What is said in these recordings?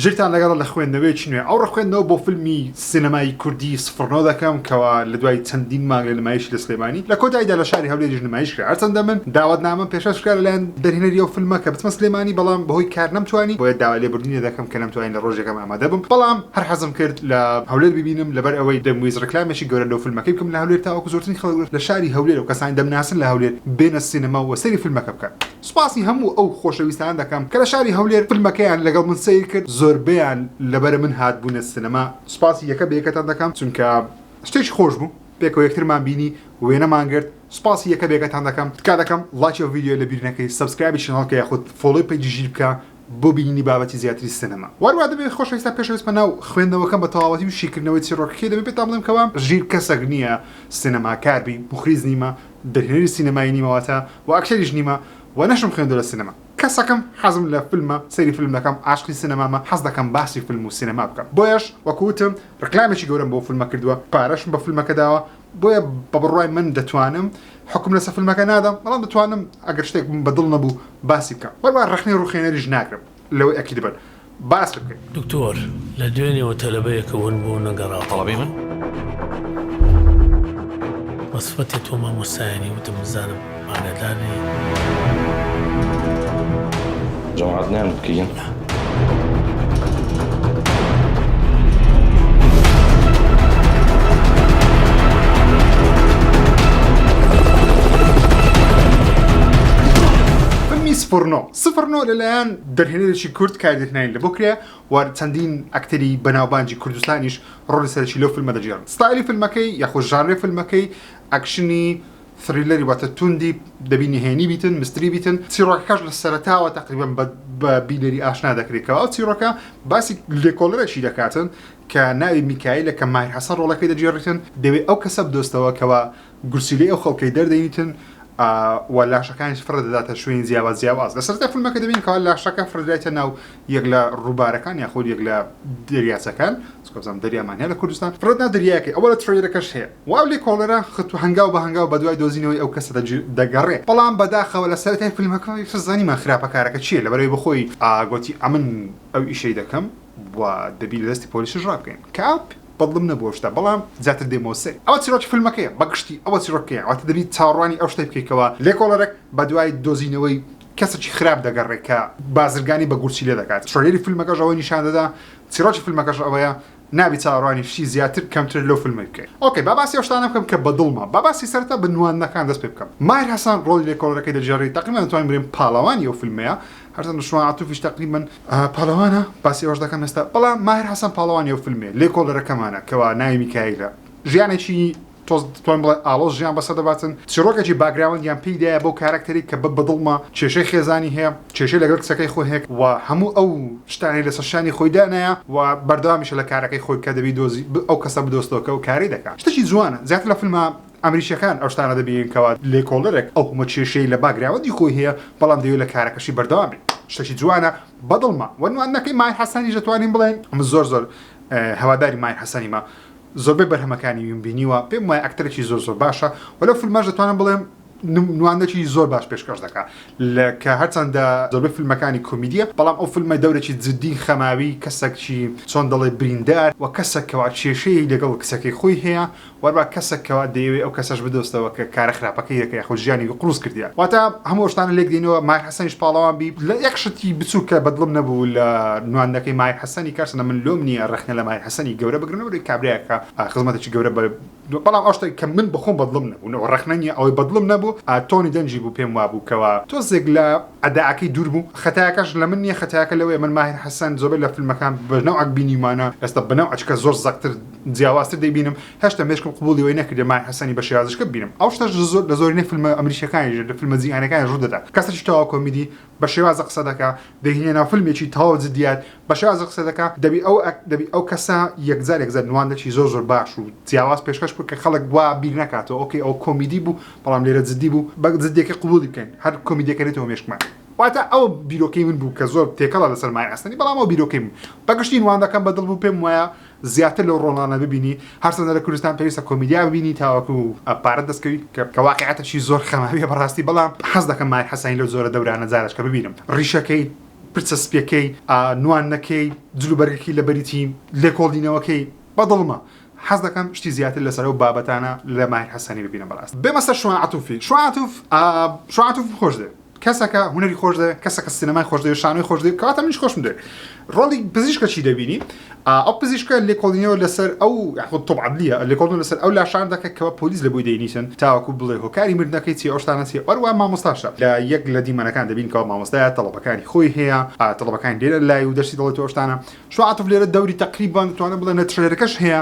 ژێرتان لەگەڵ لە خوێندنەوەی چنوێ ئەو ڕخوێندنەوە بۆ فیلمی سینەمای کوردی سفرنەوە دەکەم کەوا لە دوای چەندین مانگ لە نمایشی لە سلێمانی لە کۆتاییدا لە شاری هەولێرش نمایش کرا هەرچەندە من داوەتنامەم پێشکەش کرا لەلایەن دەرهێنەری ئەو فیلمە کە بچمە سلێمانی بەڵام بەهۆی کار نەمتوانی بۆیە داوا لێبوردنی دەکەم کە نەمتوانین لە ڕۆژێکەم ئامادە بم بەڵام هەر حەزم کرد لە هەولێر ببینم لەبەر ئەوەی دەمویست ڕکلامێکی گەورە لەو فیلمەکەی بکەم لە هەولێر تاوەکو زۆرترین خەڵک لە شاری هەولێر و کەسانی دەمناسن لە هەولێر بێنە سینەما و سەیری فیلمەکە بکەن سوپاسی هەموو ئەو خۆشەویستان دەکەم کە لە شاری هەولێر فیلمەکەیان لەگەڵ من سەیر کرد زۆربەیان لەبەر من هات بوونە سینەما سوپاسی یەکە بەیەکەتان دەکەم چونکە شتێکی خۆش بوو پێکەوە یەکترمان بینی وێنەمان گرت سوپاسی یەکە بێکەتان دەکەم تکا دەکەم لایکی ئەو ڤیدیۆ لە بیر نەکەی سەبسکرایبی چنەڵکە یاخود فۆڵۆی پەیجی ژیر بکە بۆ بینینی بابەتی زیاتری سینەما وەروە دەبێت خۆشەویستان پێشەویست بە ناو خوێندنەوەکەم بە تەواوەتی و شیکردنەوەی چیرۆکەکەی دەبێت پێتان بڵێم کەوا ژیر کەسێک نییە سینەماکار بی مخریز نیمە دەرهێنەری سینەمایی نیمەواتە و ئەکتەریش نیمە و نەشم خوێندووە لە سینەما کەسەکەم حەزم لە فیلمە سەیری فیلم دەکەم عاشقی سینەمامە حەز دەکەم باسی فیلم و سینەما بکەم بۆیەش وەکوتم ڕکلامێکی گەورەم بۆ فیلمە کردووە پارەشم بە فیلمەکە داوە بۆیە بە بڕوای من دەتوانم حکم لەسەر فیلمەکە نادەم بەڵام دەتوانم ئەگەر شتێک بەدڵ نەبوو باسی بکەم وەروە ڕخنەی ڕوخێنەریش ناکرم لەوەی ئەکید بن باس بکەین دکتۆر لە دوێنێەوە تەلەبەیەکە ون بوو نەگەڕا تەڵەبی من وەسفەتی تۆ مامۆستایانی وتم بزانم ئاگاداری جەماعەت نان بکەین سفرنۆ لەلایەن دەرهێنەرێکی کورد کاردێتنین لە بۆ کرێ و چەندین ئەکتەری بەناوبانجی کوردستانیش ڕۆڵی سەرکی لەو فیلمە دەجێڕن ستایلی فیلمەکەی یاخۆ ژانرێ فیلمەکەی ئەکشنی ثریلەری واتە توندی دەبینی هێنی بیتن مستری بیتن چیرۆکەکەش لە سەرەتاوە تقریبا بە بیلەری ئاشنا دەکرێتەوە ئەو چیرۆکە باسی لێکۆڵەرێکی دەکاتن کە ناوی میکایلە کە ماهیر حەسەن ڕۆڵەکەی دەجێڕێتن دەوێت ئەو کەسە بدۆستەوە کەوا گورسیلەی ئەو خەڵکەی دەردەینیتن و لاشەکانش فرە دەداتە شوێن جیاواز لە سەرەتا فیلمەکە دەبین کەوا لاشەکە فرەدرایتە ناو یەک لە ڕووبارەکان یاخود یەک لە دەریاچەکان چکۆزانم دەریامانیا لە کوردستان فرەدنا دەریاکەی ئەوە لە ترێلەکەش هەیە واو لێکۆڵەرە خت و هەنگاو بە هەنگاو بە دوای دۆزینەوەی ئەو کەسە دەگەڕێ بەڵام بەداخەوە لە سەرەتای فیلمەکەی فزانیمان خراپەکارەکە چییە لەبەرەوەی بخۆی گوتی ئەمن ئەو ئیشەی دەکەم و دەبی لە دەستی پۆلیسش ڕابکەین کاپ بەدڵم نەبووشتا بەڵام زیاتر دێمۆسێ ئەوە چیرۆکی فیلمەکەیە بەگشتی ئەوە چیرۆکەیە واتە دەبی چاوەڕوانی ئەو شتەی بکەیتەوە لێکۆڵەرێک بە دوای دۆزینەوەی کەسێکی خراپ دەگەڕێت کە بازرگانی بە گورچی لێ دەکات شۆرێری فیلمەکەش ئەوەی نیشان دەدا چیرۆکی فیلمەکەش ئەوەیە نابی چاوەڕوانی شتی زیاتر کەمتر لەو فیلمە بکەیت ئۆکەی باسی ئەو شتانە بکەم کە بەدڵمە باسی سەرەتا بە نواندنەکان دەست پێ بکەم ماهیر حەسەن ڕۆڵی لێکۆڵەرەکەی دەجێڕێت تقریبا دەتوانین بڵێین پاڵەوانی ئەو فیلمەیە هەرچەندە شوان عاتوفیش تقریبا پاڵەوانە باسی ئەوەش دەکەم ئێستا بەڵام ماهیر حەسەن پاڵەوانی ئەو فیلمێ لێکۆڵەرەکەمانە کەوا ناوی میکایلە ژیانێکی تۆزتوان بڵێ ئاڵۆز ژیان بەسەر دەباتن چیرۆکێکی باگراوندیان پێیدایە بەو کارکتەری کە بەدڵمە کێشەی خێزانی هەیە کێشەی لەگەڵ کچەکەی خۆی هەیە و هەموو ئەو شتانی لەسەر شانی خۆی دانایە و بەردەوامیشە لە کارەکەی خۆی کە دەبی دۆزی ئەو کەسە بدۆستەوە و کاری دەکات شتێکی جوانە زیاتر لە فیلمە ئەمریکیەکان ئەو شتانە دەبین کەوا لێکۆڵەرێک ئەو هەموو کێشەی لە باگراوندی خۆی هەیە بەڵام دەوێت لە کارەکەشی بەردەوام بێت شتێکی جوانە بەدڵمە وەنوانەکەی ماهیر حەسەنیش دەتوانین بڵێن ئەمە زۆر هەواداری ماهیر حەسەنیمە زۆربەی بەرهەمەکانی بینیوە پێم وایە ئەکتەرێکی زۆر باشە وەلەو فیلمەش دەتوانم بڵێم نوانەکی زۆر باش پێشکەش دەکات کە هەرچەندە زۆربەی فیلمەکانی کۆمیدیە بەڵام ئەو فیلمە دەورێکی جدی خەماوی کەسێکی چۆن دەڵێ بریندار و کەسێکەوە کێشەی لەگەڵ کچەکەی خۆی هەیە وەربا کەسێکەوە دەیەوێت ئەو کەسەش بدۆستەوە کە کارە خراپەکەی دەکەی خۆ ژیانی قڕوس کردیە واتە هەموو شتانە لێک دێنەوە ماهیر حەسەنیش پاڵەوان بی لە یەک شتی بچووکە بەدڵم نەبوو لە نواندنەکەی ماهیر حەسەنی کارسنە من لۆم نییە ڕخنە لە ماهیر حەسەنی گەورە بگرنەوەی کابراایەکە خزمەتێکی گەورە بەڵام ئەو شتێک کە من بخۆم بەدڵم نەبوو ڕخنەنیە ئەوەی بەدڵم نەبوو تۆنی دەنجی بوو پێم وابوو کەوا تۆزێک لە ئەداعەکەی دوور بوو خەتایەکەش لە من نییە خەتایەکە لەوەیە من ماهیر حەسەن زۆربەی لە فیلمەکان بەنەوعک بینیمانە ئێستا بەنەوع ئەچکە زۆر زەقتر جیاوازتر دەیبینم هێشتا مێشکم قبوڵی وەی نەکردێ ماهیر حەسەنی بە شێوازشکە بینم ئەو شتەش زۆر لە زۆرینەی فیلمە ئەمریکیەکانیش لە فیلمە جیهانیەکانی ڕوو دەدات کەسێکی تەواو کۆمیدی بە شێوازە قسە دەکات دەهێنێ فیلمێکی تەواو جدیات بە شێوازە قسە دەکات دەبی ئەو کەسە یەکجار نوانەکی زۆر باش و جیاواز پێشکەش بکە خەڵک وا بیر نکاتەوە ئۆکەی ئەو کۆمیدی بوو بەڵام لێرە جدی بوو بە جدیەکە قبوڵی بکەین هەر کۆمیدیەکەێتەوە مێشکمان واتە ئەو بیرۆکەی من بوو کە زۆر تێکەڵە لەسەر ماهیر حەسەنی بەڵام ئەو بیرۆکەی من بەگشتی نواندەکەم بەدڵ بوو پێم وایە زیاتر لەو ڕۆڵانە ببینی هەرچەندە لە کوردستان پێویستە کۆمیدیا ببینی تاوەکو پارە دەستکەوی کە واقعەتەکی زۆر خەماویە بەڕاستی بەڵام حەز دەکەم ماهیر حەسەنی لەو زۆرە دەورانە جارێکە ببینم ڕیشەکەی پرسەسپیەکەی نوانەکەی جلوبەرگەکەی لە بەریتی لێکۆڵدینەوەکەی بەدڵمە حەز دەکەم شتی زیاتر لەسەر و بابەتانە لە ماهر حەسەنی ببینە بەڕاست بێمە سەر شوان عەتوفی شوان عەتوف خۆش دێ کەسەکە هونەری خۆش دێ کەسەکە سینەمای خۆش دێ شانۆی خۆش دێ کەواتە منیش خۆشم دێ ڕۆڵی پزیشکە چی دەبینی ئەو پزیشکە لێکۆڵینەوە لەسەر ئەو تۆپ عەدلیە لێکۆڵینەوە لەسەر ئەو لاشان دەکە کەوە پۆلیس لە بۆی دەینیسن تاوەکو بڵێ هۆکاری مردنەکەی چی ئەو شتانە چی وەروە مامۆستاشە لە یەک لە دیمەنەکان دەبین کەەوە مامۆستایە تەڵەبەکانی خۆی هەیە تەڵەبەکانی لێرە لای و دەشتی دەڵێت ئەو شتانە شوان عەتوف لێرە دەوری تەقریبان دەتوانێت بڵێن ترێلەرەکەش هەیە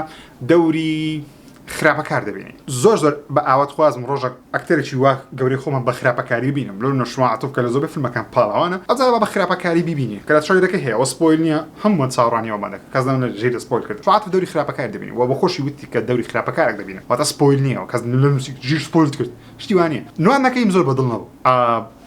دەوری خراپەکار دەبینی زۆر بە ئاوات خوازم ڕۆژێک ئەکتەرێکی وا گەورەی خۆمان بە خراپەکاری بینم لەو شوان عەتوف کە لە زۆربەی فیلمەکان پاڵاوانە ئەجا بە خراپەکاری ببینی کە لە ترێلەرەکە هەیە ئەو سپۆیل نییە هەمووان چاوەڕانیەوەمان دەکەن کەس نەمە ژێرە سپۆیل کرد شوان عەتوف دەوری خراپەکار دەبینی و بە خۆشی وتی کە دەوری خراپەکارێک دەبینێت واتە سپۆیل نییە و کەس لە نووسی ژیر سپۆیل کرد شتی وانە نوانەکەیم زۆر بەدڵ نەبوو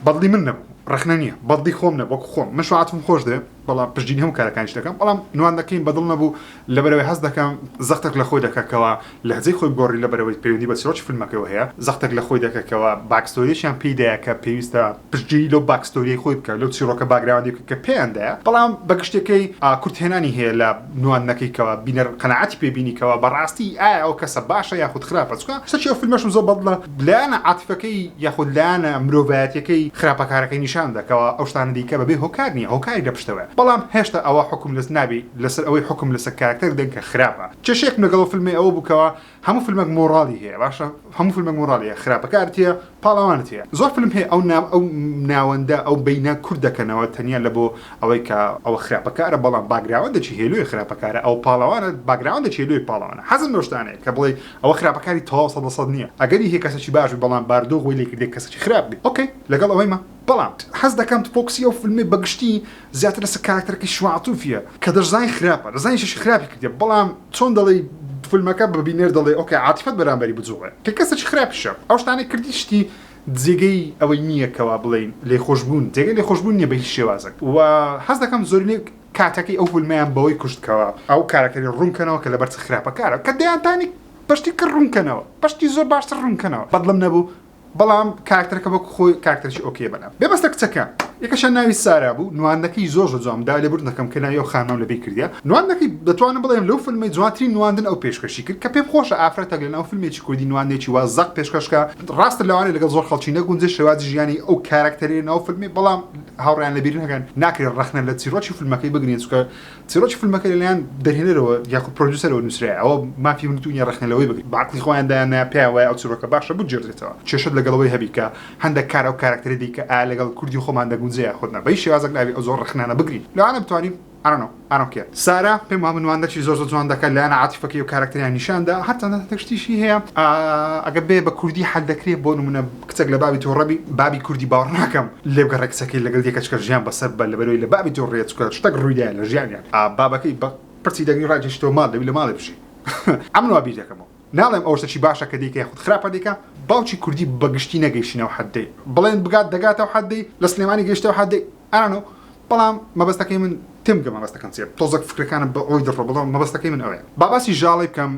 بەدڵی من نەبوو ڕخنە نییە بەدڵی خۆم نە وەکو خۆم من شوان عەتوفم خۆش دێ بەڵام پشتگیری هەموو کارەکانیش دەکەم بەڵام نوانەکەیم بەدڵ نەبوو لەبەرەوەی هەست دەکەم زەختێک لە خۆی دەکەکەوە لە هەجەی خۆی گۆڕی لەبەرەوەی پەیوەندی بە چیرۆکی فیلمەکەەوە هەیە زەختێک لە خۆی دەکەکەوە باکستۆریشیان پێیدایە کە پێویستە پشتگیری لەو باکستۆریی خۆی بکە لەو چیرۆکە باگراوندی کە پێیاندایە بەڵام بە گشتەکەی کورتهێنانی هەیە لە نوانەکەیکەوە بینەر قەنەعەتی پێبینیکەوە بەڕاستی ئایا ئەو کەسە باشە یاخود خراپە چکە شتێکی ئەو فیلمەشم زۆر بەدڵە لایەنە عاتیفەکەی یاخود لایەنە مرۆڤایەتیەکەی خراپەکارەکەی نیشان دەکەوە ئەو شتانە دیکە بەبێ هۆکار نییە هۆکاری لە پشتەوە بەڵام هێشتا ئەوە حکم لەس نابی لەسەر ئەوەی حکم لەسەر کارکتەر دەن کە خراپە چێشێک لەگەڵ فیلمی ئەوە بووکەوە هەموو فیلمێک مۆڕاڵی هەیە باشە هەموو فیلمێک مۆڕاڵیە خراپەکارتیە پاڵەوانت هەیە زۆر فیلم هەیە ئەو ناوەندە ئەو بینە کورد دەکەنەوە تەنیا لە بۆ ئەوەی کە ئەوە خراپەکارە بەڵام باگراوەندێکی هێلوی خراپەکارە ئەو پاڵەوانە باگراوەندێکی هێلوی پاڵەوانە حەزم لەو شتانەیە کە بڵێ ئەوە خراپەکاری تەواو 100% نییە ئەگەری هەیە کەسێکی باش بەڵام باردۆ خۆی لێ کردێت کەسێکی خراپ بێت ئۆکەی لەگەڵ ئەوەی مە بەڵام حەز دەکەم فۆکسی ئەو فیلمی بەگشتی زیاتر لەسەر کارکتەرێکی شوان عەتوفیە کە دەزانین خراپە دەزانین خراپی کردێ بەڵام چۆن دەڵێ فیلمەکە بە بینەر دەڵێ ئۆکێ عاتیفەت بەرامبەری بجوڵێ کە کەسێکی خراپیشە ئەو شتانەی کردی شتی جێگەی ئەوەی نییە کەوا بڵێن لێخۆشبوون جێگەی لێخۆشبوون نییە بە هیچ شێوازێک و حەز دەکەم زۆرینێ کاتەکەی ئەو فیلمیان بەوەی کوشتکەوە ئەو کارەکەی ڕوونکەنەوە کە لەبەر خراپەکارە کە دەیانتانی پشتی کە ڕوونکەنەوە پشتی زۆر باشتر ڕوونکەنەوە بەدڵم نەبوو بەڵام کارکتەرەکە بە خۆی کارکتەرشی ئۆکێ بەنا بێبەستە کچەکە یەکەشان ناوی سارا بوو نوانەکەی زۆر جوان دا لێبور دەکەم کە ناوی ئەو خانەوە لەبێ کردیا نوانەکەی دەتوانم بڵێم لەو فیلمی جوانترین نواندن ئەو پێشکەشی کرد کە پێم خۆشە ئافرەتێک لەناو فیلمێکی کوردی نوانێکی وا زەق پێشکەشکە ڕاستە لەوانەیە لەگەڵ زۆر خەڵکی نەگونجێ شێوازی ژیانی ئەو کارکتەری ناو فیلمی بەڵام هاوڕیان لەبیرن هەکەن ناکرێت ڕەخنە لە چیرۆکی فیلمەکەی بگرین چکە چیرۆکی فیلمەکەی لەلایەن دەرهێنەرەوە یاخود پرۆدیوسەرەوە نووسرایە ئەوە مافی ونتونیە ڕەخنەلەوەی بگرین باقلی خۆیان دایانە پێیان ئەو چیرۆکە باشە بجێڕێتەوە چێشت لەگەڵەوەی هەبی کە هەندێک کار ئەو کارکتەری دیکە لەگەڵ کوردی خۆمان دەگونجەیە خۆتنە بەی شێوازێک ناوی ئەو زۆر ڕەخنانە بگرین لەوانە بتوانین ئارۆکێ سارا پێم وامە نواندەکی زۆر جوان دەکات لایەنە عاتیفەکەی و کارکتەریان نیشاندا هەرچەندە تەشتیشی هەیە ئەگە بێ بە کوردی حەل دەکرێت بۆ نمونە کچێک لە بابی تۆڕەبی بابی کوردی باوەڕ ناکەم لێبگەڕێ کچەکەی لەگەڵ یەکەچکە ژیان بەسەر بە لەبەرەوەی لە بابی تۆڕێت چکە شتێک ڕوویدایە لە ژیانیان بابەکەی بە پرچی دەگەی ڕاجێشتەوە ماڵ دەبی لە ماڵێ بژی ئەمن وا بیر دەکەمەوە ناڵێم ئەو شتێکی باشە کە دیکە خودت خراپە دیکە باوکی کوردی بەگشتی نەگەیشتنەوە حەدەی بڵێن بگات دەگاتەوە حەدەی لە سلێمانی گەیشتەوە حەدەی ئەرانۆ بەڵام مەبەستەکەی من تێمگە مەبەستەکەن چێ تۆزێک فکرەکانە بە ئەوی دەڕۆ بڵام مەبەستەکەی من ئەوەیە باباسی ژاڵی بکەم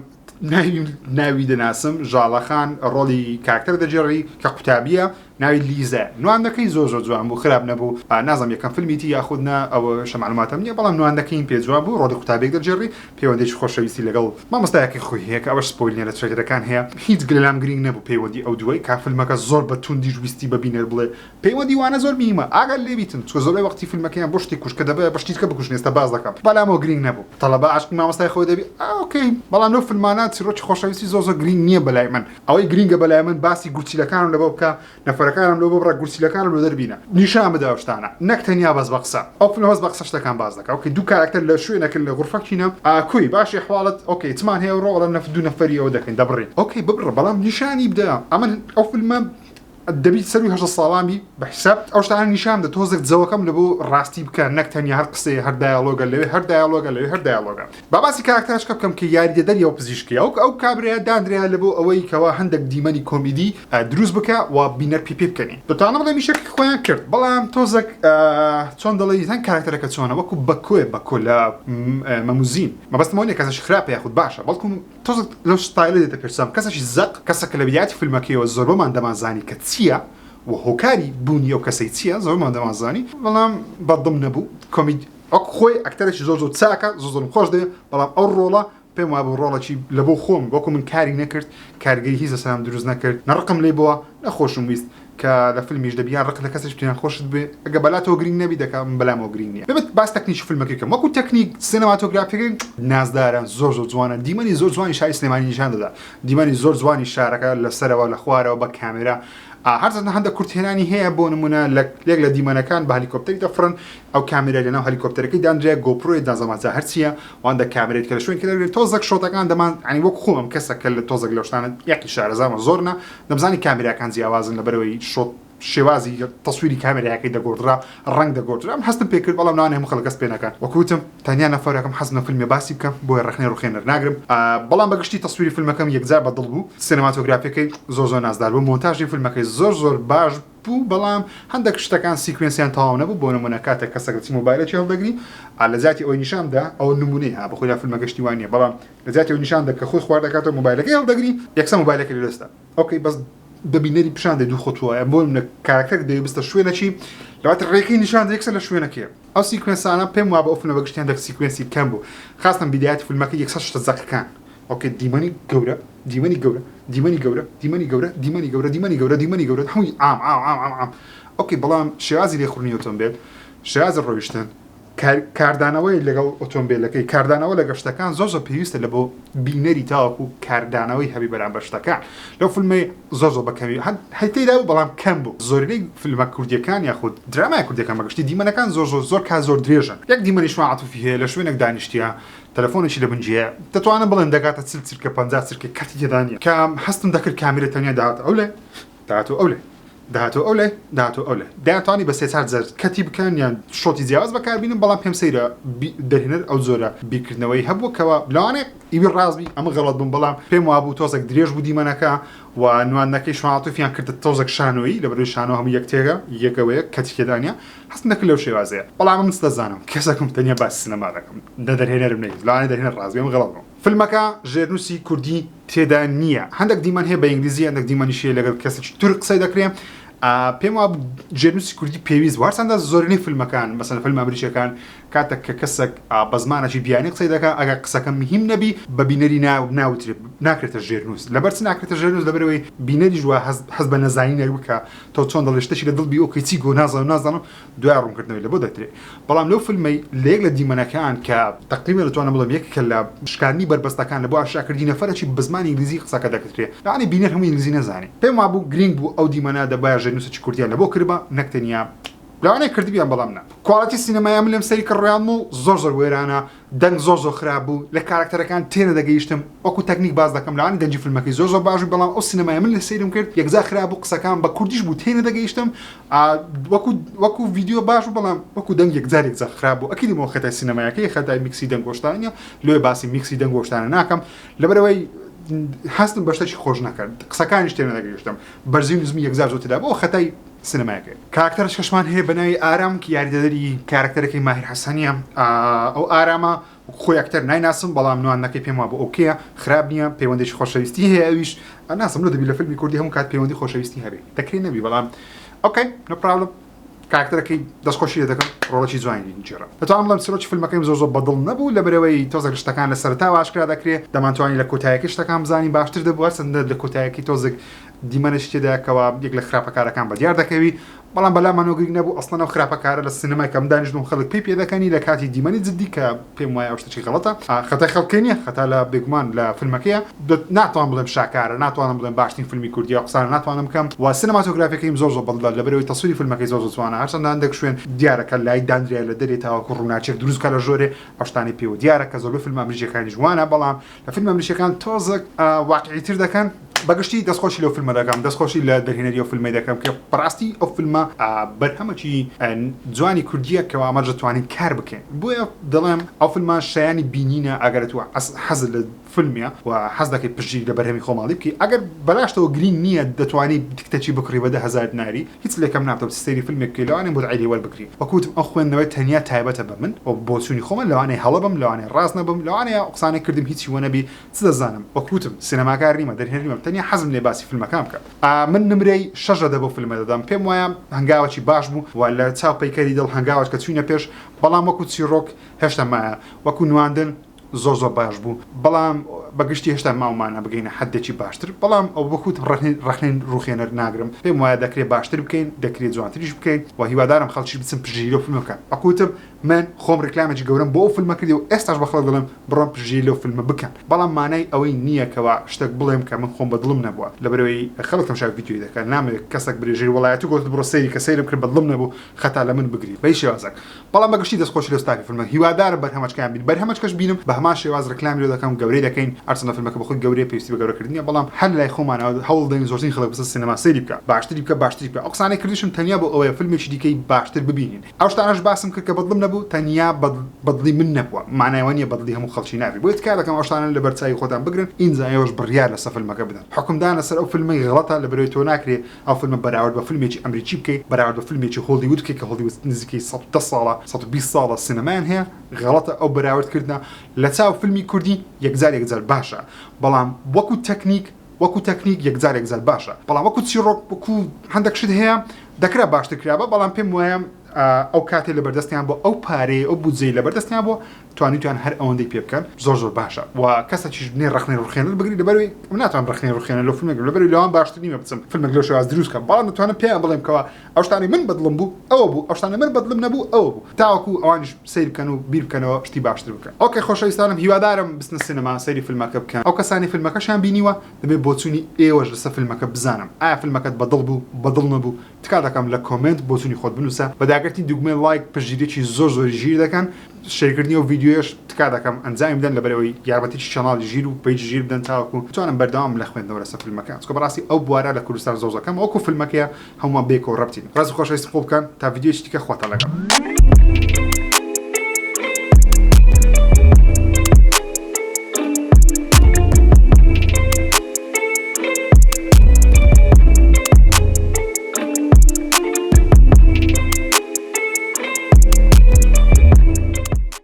ناوی دەناسم ژاڵەخان ڕۆڵی کاکتەر دەجێڕی کە قوتابیە ناوی لیزە نواندەکەی زۆر جوان بوو خراپ نەبوو نازم یەکەم فیلمیتی یاخودنا ئەوە شەمعلوماتم نییە بەڵام نواندەکەین پێ جوان بوو ڕۆڵی قوتابێک دەجێڕی پەیوەندێکی خۆشەویستی لەگەڵ مامۆستایەکی خۆی هەیە کە ئەوەش سپۆیلێ لە ترێلەرەکان هەیە هیچ گلەلام گرنگ نەبوو پەیوەندی ئەو دووەی کا فیلمەکە زۆر بە توندیش ویستی بە بینەر بڵێ پەیوەندی وانە زۆر میمە ئاگەر لێبیتن چکە زۆربەی وەختی فیلمەکەیان بۆ شتی کوشکە دەبێ بە شتیکە بکوشن ئێستا باز دەکەم بەڵامەوە گرنگ نەبوو تەڵەبە عاشقی مامۆستای خۆی دەبی ئۆکەی بەڵام لەو فیلمانە چیرۆکی خۆشەویستی زۆر گرنگ نییە بەلای من ئەوەی گرنگە بەلای من باسی گورچیلەکانم لەبەوە بکە نەفەرەکانم لەوە بڕە گورچیلەکانم لە دەربینە نیشان بدە شتانە نەک تەنیا بەس بە قسە ئەو فیلم هەست بە قسە شتەکان باز دەکە ئۆکەی دوو کارکتەر لە شوێنەکە لە غورفەکینە کوی باشی حواڵەت ئۆکەی چمان هەیە ڕۆڵە نەف دوو نەفەری ئەوە دەکەین دەبڕین ئۆکەی ببڕە بەڵام نیشانی بدە ئەمە ئەو فیلمە دەبی سەروی هەشە ساڵامی بە حساب ئەو شتانە نیشان بدە تۆزێک جەوەکەم لە بۆ ڕاستی بکە نەک تەنیا هەر قسەی هەر دایالۆگە لەوێ هەر دایالۆگە لەوێ هەر دایالۆگە باسی کاراکتەرشکە بکەم کە یاریدەدەری ئەو پزیشکی ئەو کابرەیە دانریا لە بۆ ئەوەی کەوا هەندێک دیمەنی کۆمیدی دروست بکە و بینەر پێ بکەنی دەتوانە بڵێ میشێکی خۆیان کرد بەڵام تۆزێک چۆن دەڵێ هەن کاراکتەرەکە چۆنە وەکو بەکۆ لە مەموزین مەبەستمەوە نییە کەسەشی خراپە یاخود باشە بەڵکو تۆزێک لەو ستایلە دێتە پێرسام کەسەشی زەق کەسەکە لە بیاتی فیلمەکەیەوە زۆر بۆمان دەمانزانی کە چییە و هۆکاری بوونی ئەو کەسەی چییە زۆرمان دەمازانی بەڵام بەدڵم نەبوو کۆمید ئەو خۆی ئەکتەرێکی زۆر چاکە زۆرم خۆش دێ بەڵام ئەو ڕۆڵە پێم وایە بۆ ڕۆڵێکی لە بۆ خۆم وەکو من کاری نەکرد کارگەری هیچ لەسەرم دروست نەکرد نەڕقم لێ بووە نەخۆشم ویست کە لە فیلمیش دەبیان ڕق لە کەسێک پێیان خۆشت بێ ئەگە بەلاتەوە گرنگ نەبی دەکەم بەلامەوە گرنگ نییە بێت باس تەکنیکی فیلمەکەی کەم وەکو تەکنیک سینەماتۆگرافیەکەی نازدارە زۆر جوانە دیمەنی زۆر جوانی شاری سلێمانی نیشان دەدا دیمەنی زۆر جوانی شارەکە لەسەرەوە لە خوارەوە بە کامێرا هەرچەندە هەندێک کورتێنانی هەیە بۆ نمونە لێک لە دیمەنەکان بە هەلیکۆپتەری دەفرن ئەو کامێرا لەناو هەلیکۆپتەرەکەی دانرێ گۆپرۆی دازەماجا هەرچیە واندا کامێرێت کە لە شوێن کە تۆزێک شۆتەکان دەمان عنی وەک خۆم کەسەکە لە تۆزێک لە شتانە یەکی شارەزامە زۆرنا دەمزانی کامێراکان جیاوازن لەبەرەوەی شۆت شێوازی تەسویری کامێرایەکەی دەگۆڕا ڕنگ دەگۆڕا ئەم هەستم پێکرد بەڵام ناوانێ هەموو خەڵک کەس پێ نەکەن وەکوتم تەنیا نەفەرەکەم حەز لە فیلمی باسی بکەم بۆیە ڕخنێ ڕوخێنەر ناگرم بەڵام بەگشتی تەسویری فیلمەکەم یەکجار بەدڵ بوو سینەماتۆگرافیەکەی زۆر نازدار بوو مۆنتاژی فیلمەکەی زۆر باش بوو بەڵام هەندێک شتەکان سیکوێنسیان تەواو نەبوو بۆ نمونە کاتێک کەسەکەی مۆبایلەکی هەڵدەگری لە جاتی ئەوی نیشاندا ئەو نمونەی ها بەخۆی لە فیلمەکەشتی وانە بەڵام لە جاتی ئەوی نیشاندا کە خۆی خوارد دەکاتەوە مۆبایلەکەی هەڵدەگری یەکسە مۆبایلەکەی لەدەستە ئۆکەی بەس ببینەری پیشان دەی دوو خۆتووایە بۆ منە کارکتەر دەیبستە شوێنەکی لەواتە ڕێکەی نیشان یەکسەر لە شوێنەکەیە ئەو سیکوێنسانە پێم وابە ئەو فیلمە بەگشتیان دەک سیکوێنسی کەم بوو خاستن بیدایەتی فیلمەکە یەکسەر شتە زەقەکان ئۆکێ دیمەنی گەورە دیمەنی گەورە دیمەنی گەورە دیمەنی گەورە دیمەنی گەورە دیمەنی گەورە دیمەنی گەورە هەمووی ئام ئۆکێ بەڵام شێوازی لێخوڕنی ئۆتۆمبیل شێوازی ڕۆیشتن کاردانەوەی لەگەڵ ئۆتۆمبیلەکەی کاردانەوە لە گەشتەکان زۆر پێویستە لە بۆ بینەری تاوەکو کاردانەوەی هەبی بەرامبەر شتەکان لەو فیلمی زۆر بەکەمی هەیتەیدا بوو بەڵام کەم بوو زۆرینەی فیلمە کوردیەکان یاخود درامای کوردیەکان بەگشتی دیمەنەکان زۆر کا زۆر درێژن یەک دیمەنیش عاتوفی هەیە لە شوێنێک دانیشتیە تەلەفۆنێکی لە بنجەیە دەتوانم بڵێن دەگاتە چرکە 50 چرکە کاتی تێدانە کە هەستم دەکرد کامێرە تەنیا داهاتە ئەو لێ داهاتۆ ئەو لێ داهاتۆ ئەو لێ داهاتۆ ئەو لێ دەیانتوانی بە 3 جار کەتی بکەن یان شۆتی جیاواز بەکاربینم بەڵام پێم سەیرە دەرهێنەر ئەو زۆرە بیرکردنەوەی هەبووە کەەوە لەوانێ ئیبی ڕازبی ئەمە غەڵەت بووم بەڵام پێم وابوو تۆزێک درێژ بوو دیمەنەکە و نوانەکەی شواتوفیان کردە تۆزێک شانۆیی لە بەروی شانۆ هەموو یەکتێگە یەکەوەیە کەتیکێدانە هەست نەکرد لەو شێوازەیە بەڵام من دەزانم کەسێکم تەنیا باسی سینەما دەکەم دەرهێنەرم نەیت لەوانێ دەرهێنەر ڕازبی ئەمە غەڵەت بووم فیلمەکە ژێرنووسی کوردی تێدا نییە هەندێک دیمەن هەیە بە ئینگلیزی هەندێک دیمەنیشیە لەگەڵ کەسێکی تورک قسەی دەکرێن پێم وابوو ژێرنووسی کوردی پێویست وارچەندە زۆرینەی فیلمەکان مەسەن فیلم ئەمریکیەکان کاتێک کە کەسێک بە زمانێکی بیانی قسەی دەکات ئەگەر قسەکە مهم نەبی بە بینەری ناوترێت ناکرێتە ژێرنووس لەبەر چ ناکرێتە ژێرنووس لەبەرەوەی بینەری ژوە حەز بە نەزانی نەبووکە تۆ چۆن دەڵێ شتێکی لە دڵبی ئۆکەی چی گۆ نازانم دوای ڕوونکردنەوەی لە بۆ دەترێت بەڵام لەو فیلمەی لەیەک لە دیمەنەکان کە تقریبا دەتوانم بڵێم یەکێکە لە شکاردنی بربەستەکان لە بۆ ئاشاکردی نەفەرێکی بە زمانی ئینگلیزی قسەکە دەکرێت یعنی بینەر هەموو ئینگلیزی نەزانێت پێم وابوو گرنگ بوو ئەو دیمەنە دەبایە ژێرنووسێکی کوردیان لە بۆ کردبە نەکتەنیا لەوانەیە کردبیان بەڵام نا کواڵەتی سینەمایان لەم سەری کڕیان و زۆر وێرانە دەنگ زۆر خراپ بوو لە کارکتەرەکان تێنە دەگەیشتم وەکو تەکنیک باز دەکەم لەوانی دەنجی فیلمەکەی زۆر باش بەڵام ئەو سینەمای من لە سەیرم کرد یەکجار خراپ بوو قسەکان بە کوردیش بوو تێنە دەگەیشتم وەکو ڤیدیۆ باش و بەڵام وەکو دەنگ یەکجار خراپ بوو ئەکیدیمەوە خەتای سینەمایەکەی خەتای میکسی دەنگۆشتانە لێ باسی میکسی دەنگۆشتانە ناکەم لەبەرەوەی هەستم بە شتێکی خۆش نەکرد قسەکانیش تێنە دەگەیشتم بەرزی نزمی یەکجار زۆرتدا بۆ خەتای سینەمایەکەی کاراکتەرش کەشمان هەیە بە ناوی ئارام کە یاریدەدەری کارکتەرەکەی ماهیر حەسەنیە ئەو ئارامە خۆی ئەکتەر نایناسم بەڵام نوانەکەی پێم وابوو ئۆکەیە خراپ نییە پەیوەندێکی خۆشەویستی هەیە ئەویش ناسم دەبی لە فیلمی کوردی هەموو کات پەیوەندی خۆشەویستی هەبێت دەکرێت نەبی بەڵام ئۆکەی نو پرابلم کارکتەرەکەی دەستخۆشی دەکەم ڕۆڵەکی جوانی جێرە دەتوانم بڵێم سەرۆکی فیلمەکەیم زۆر بەدڵ نەبوو لەبەرەوەی تۆزێک شتەکان لە سەرتاوە ئاشکرا دەکرێت دەمانتوانی لە کۆتاییەکە شتەکان بزانین باشتر دەبووە سندە لە کۆتاییەکی تۆزێک دیمەنش تێداکەوە یەک لە خراپەکارەکان بە دیار دەکەوی بەڵام بەلامانۆگرنگ نەبوو ئەسڵەنەوە خراپەکارە لە سینەمای کەم دانیشتون خەڵک پێی دەکەنی لە کاتی دیمەنی جددی کە پێم وایە ئەو شتێکی غەڵەتە خەتای خەڵکی نییە خەتا لە بێگومان لە فیلمەکەیە ناتوان بڵێم شاکارە ناتوانم بڵێم باشترین فیلمی کوردی قسانە ناتوانم بکەم و سینەماتۆگرافیەکەیم زۆر بەڵە لەبەرەوەی تەسویری فیلمەکەی زۆر جوانە هەرچەندە هەندێک شوێن دیارەکە لای دانریا لە دەرێ تاوەکو ڕووناچێک دروستکە لە ژۆرێ ئەوشتانی پێوە دیارە کە زۆربەی فیلم ئەمریکیەکانی جوانە بەڵام لە فیلم ئەمریکیەکان تۆزێک واقعیتر دەکەن بەگشتی دەستخۆشی لەو فیلمە دەکەم دەستخۆشی لە دەرهێنەری ئەو فیلمی دەکەم کە بەڕاستی ئەو فیلمە بەرهەمەکی جوانی کوردیە کەەوە ئەمە دەتوانین کار بکەین بۆیە دەڵێم ئەو فیلمە شایانی بینینە ئەگەر تو حەز لە فیلمیە و حەز دەکەی پشتی لە بەرهەمی خۆماڵی بکەی ئەگەر بەلاشتەوە گرین نییە دەتوانانی دیکتەچی بکڕی بە 10,000 دیناری هیچ لێکم ناتەوە سەیری فیلمێک لەوانێ بۆ عیلی وەربگری وەکوتم ئەو خوێندنەوەی تەنیا تایبەتە بە من و بۆچوونی خۆمە لەوانەیە هەڵەبم لەوانەیە ڕاست نەبم لەوانەیە قسانێک کردم هیچی وە نەبی چ دەزانم وەکوتم سینەماکار نیمە دەرهێنەریمە تەنیا حەزم لێ باسی فیلمەکان بکات من نمرەی 6 بۆ فیلمە دەدەم پێم وایە هەنگاوەکی باش بوو و لە چاو پەیکەری دڵ هەنگاوەش کە چوینە پێش بەڵام وەکو چیرۆک هێشتا مایە وەکو نواندن زۆر باش بوو بەڵام بەگشتی هێشتا ماومانە بگەینە حدێکی باشتر بەڵام ئەو بەخوت ڕخنین ڕوخێنەر ناگرم پێم وایە دەکرێت باشتر بکەین دەکرێت جوانتریش بکەین و هیوادارم خەڵکی بچن پژگیری لەو فیلمە بکەن ئەکوتم من خۆم ڕێکلامێکی گەورەم بۆ ئەو فیلمە کردی و ئێستاش بە خەڵک دەڵێم بڕۆن پژگیری لەو فیلمە بکەن بەڵام مانای ئەوەی نییە کەوا شتێک بڵێم کە من خۆم بەدڵم نەبووە لەبەرەوەی خەڵکم شاو ڤیدیۆی دەکەن نامەوێت کەسێک برێژەی وڵایەتی گوت بڕۆ سەیری کە سەیرم کرد بەدڵم نەبوو خەتا لە من بگری بەی شێوازێک بەڵام بەگشتی دەستخۆشی لە ستافی فیلمە هیوادارم بەرهەمەچکیان بین بەرهەمەچکەش بینم بە هەمان شێواز ڕێکلامی لێ دەکەم گەورەی دەکەین ئەرسنە فیلمەکە بە خۆی گەورەی پێویستی بە گەورەکردنیە بەڵام هەر لای خۆمانەوە هەوڵ دەین زۆرترین خەڵک بچن سینەما سەیری بکە باشتری بکە ئەو قسانەی کردیشم تەنیا بۆ ئەوەیە فیلمێکی دیکەی باشتر ببینین ئەو شتانەش باسم کرد کە بەدڵم نەبوو تەنیا بەدڵی من نەبووە مانایەوە نیە بەدڵی هەموو خەڵکی ناوی بۆ کار دەکەم ئەو شتانە لە بەرچاوی خۆتان بگرن ئینجایەوەش بڕیار لەسەر فیلمەکە بدەن حکومدان لەسەر ئەو فیلمەی غەڵەتە لەبەرەوەی تۆ ناکرێت ئەو فیلمە بەراورد بە فیلمێکی ئەمریکی بکەیت بەراورد بە فیلمێکی هۆلیوود بکەیت کە هۆلیوود نزیکەی 110 ساڵە 120 ساڵە سینەمایان هەیە غەڵەتە ئەو بەراوردکردنە لە چاو فیلمی کوردی یەکجار باشە بەڵام وەکو تەکنیک یەکجار باشە بەڵام وەکو چیرۆک وەکو هەندێک شت هەیە دەکرا باشتر کرابە بەڵام پێم وایە ئەو کاتێ لە بەردەستیان بۆ ئەو پارەیە ئەو بودجەی لە بەردەستیان بۆ توانیتوان هەر ئەوەندەی پێ بکەن زۆر باشە و کەسێکیش بنێ ڕخنەی ڕوخێنەر بگری لەبەرەوەی من ناتوانم ڕخنەی ڕوخێنە لەو فیلمێک لەبەرەوەی لەوان باشتر نیمە بچم فیلمێک لەو شێواز دروست بکەم بەڵام دەتوانم پێیان بڵێم کەوا ئەو شتانەی من بەدڵم بوو ئەوە بوو ئەو شتانە من بەدڵم نەبوو ئەوە بوو تاوەکو ئەوانیش سەیر بکەن و بیر بکەنەوە شتی باشتر بکەن ئۆکەی خۆشەویستانم هیوادارم بچنە سینەما سەیری فیلمەکە بکەن ئەو کەسانی فیلمەکەشیان بینیوە دەبێت بۆچوونی ئێوەش لەسەر فیلمەکە بزانم ئایا فیلمەکەت بەدڵ بوو بەدڵ نەبوو تکا دەکەم لە کۆمنت بۆچوونی خۆت بنووسە بەداگەرتی دوگمەی لایک پژگیرێکی زۆری ژیر دەکەن شێرکردنی و ڤیدیۆیەش تکا دەکەم ئەنجام بدەن لەبەرەوەی یارمەتیی چەناڵی ژیر و پەیج ژیر بدەن تاوەکو بتوانم بەردەوام لە خوێندنەوە لەسەر فیلمەکان چکە بەڕاستی ئەو بوارە لە کوردستان زۆزەکەم وەکو فیلمەکەیە هەمووان بێکەوە ڕەبتین ڕاست خۆشەویست خۆ بکەن تا ڤیدیۆیەکی دیکە خۆتە لەگەڵ